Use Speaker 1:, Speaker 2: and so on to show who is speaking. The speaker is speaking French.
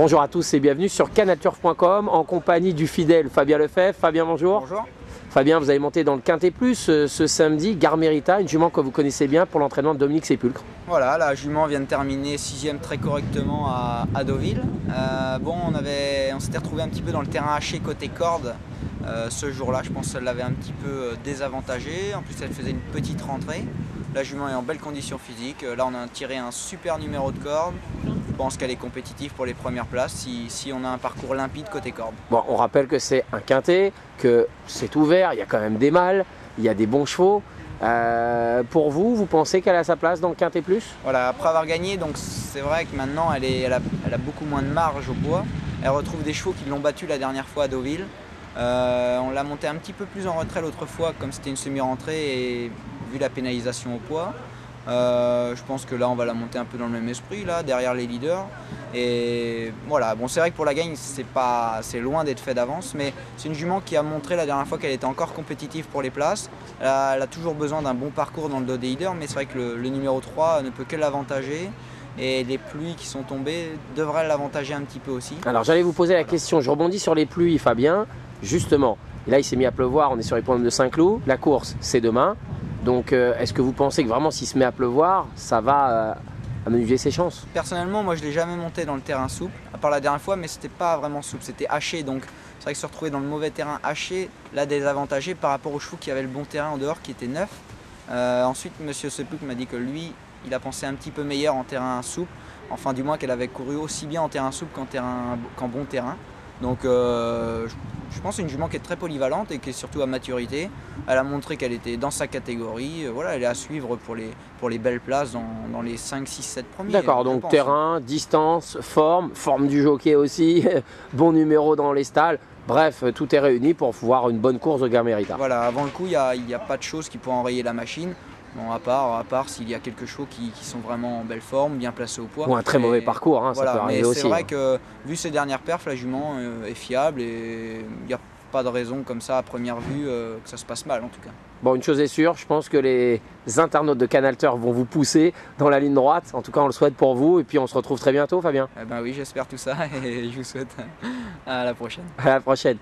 Speaker 1: Bonjour à tous et bienvenue sur canalturf.com en compagnie du fidèle Fabien Lefebvre. Fabien, bonjour.
Speaker 2: Bonjour.
Speaker 1: Fabien, vous avez monté dans le Quintet Plus ce samedi, Gare Mérita, une jument que vous connaissez bien pour l'entraînement de Dominique Sépulcre.
Speaker 2: Voilà, la jument vient de terminer 6e très correctement à Deauville. On s'était retrouvé un petit peu dans le terrain haché côté corde ce jour-là. Je pense qu'elle l'avait un petit peu désavantagée. En plus, elle faisait une petite rentrée. La jument est en belle condition physique. Là, on a tiré un super numéro de corde. Je pense qu'elle est compétitive pour les premières places si on a un parcours limpide côté corde.
Speaker 1: Bon, on rappelle que c'est un quintet, que c'est ouvert, il y a quand même des mâles, il y a des bons chevaux. Pour vous, vous pensez qu'elle a sa place dans le Quintet Plus?
Speaker 2: Voilà, après avoir gagné, donc c'est vrai que maintenant elle a beaucoup moins de marge au poids. Elle retrouve des chevaux qui l'ont battue la dernière fois à Deauville. On l'a montée un petit peu plus en retrait l'autre fois, comme c'était une semi-rentrée et vu la pénalisation au poids. Je pense que là on va la monter un peu dans le même esprit, là, derrière les leaders. Et voilà, bon, c'est vrai que pour la gagne c'est loin d'être fait d'avance, mais c'est une jument qui a montré la dernière fois qu'elle était encore compétitive pour les places. Elle a toujours besoin d'un bon parcours dans le dos des leaders, mais c'est vrai que le numéro 3 ne peut que l'avantager. Et les pluies qui sont tombées devraient l'avantager un petit peu aussi.
Speaker 1: Alors j'allais vous poser la question, je rebondis sur les pluies Fabien, justement. Et là il s'est mis à pleuvoir, on est sur les problèmes de Saint-Cloud, la course c'est demain. Donc est-ce que vous pensez que vraiment s'il se met à pleuvoir, ça va aménager ses chances?
Speaker 2: Personnellement, moi je ne l'ai jamais monté dans le terrain souple, à part la dernière fois, mais c'était pas vraiment souple, c'était haché. Donc c'est vrai que se retrouver dans le mauvais terrain haché, l'a désavantagé par rapport aux chevaux qui avaient le bon terrain en dehors, qui était neuf. Ensuite, monsieur Sepulcre m'a dit que lui, il a pensé un petit peu meilleur en terrain souple, enfin du moins qu'elle avait couru aussi bien en terrain souple qu'en bon terrain. Donc je pense que c'est une jument qui est très polyvalente et qui est surtout à maturité. Elle a montré qu'elle était dans sa catégorie. Voilà, elle est à suivre pour les belles places dans les 5, 6, 7 premiers.
Speaker 1: D'accord, donc terrain, distance, forme du jockey aussi, bon numéro dans les stalles. Bref, tout est réuni pour pouvoir une bonne course de Gare Mérita.
Speaker 2: Voilà, avant le coup, il n'y a pas de choses qui pourraient enrayer la machine. Bon, à part s'il y a quelques chevaux qui sont vraiment en belle forme, bien placés au poids.
Speaker 1: Ou un très mauvais parcours, hein,
Speaker 2: voilà,
Speaker 1: ça peut arriver aussi.
Speaker 2: C'est vrai que vu ses dernières perfs, la jument est fiable et il n'y a pas de raison comme ça à première vue que ça se passe mal en tout cas.
Speaker 1: Bon, une chose est sûre, je pense que les internautes de Canal Turf vont vous pousser dans la ligne droite. En tout cas, on le souhaite pour vous et puis on se retrouve très bientôt, Fabien.
Speaker 2: Eh ben oui, j'espère tout ça et je vous souhaite à la prochaine.
Speaker 1: À la prochaine.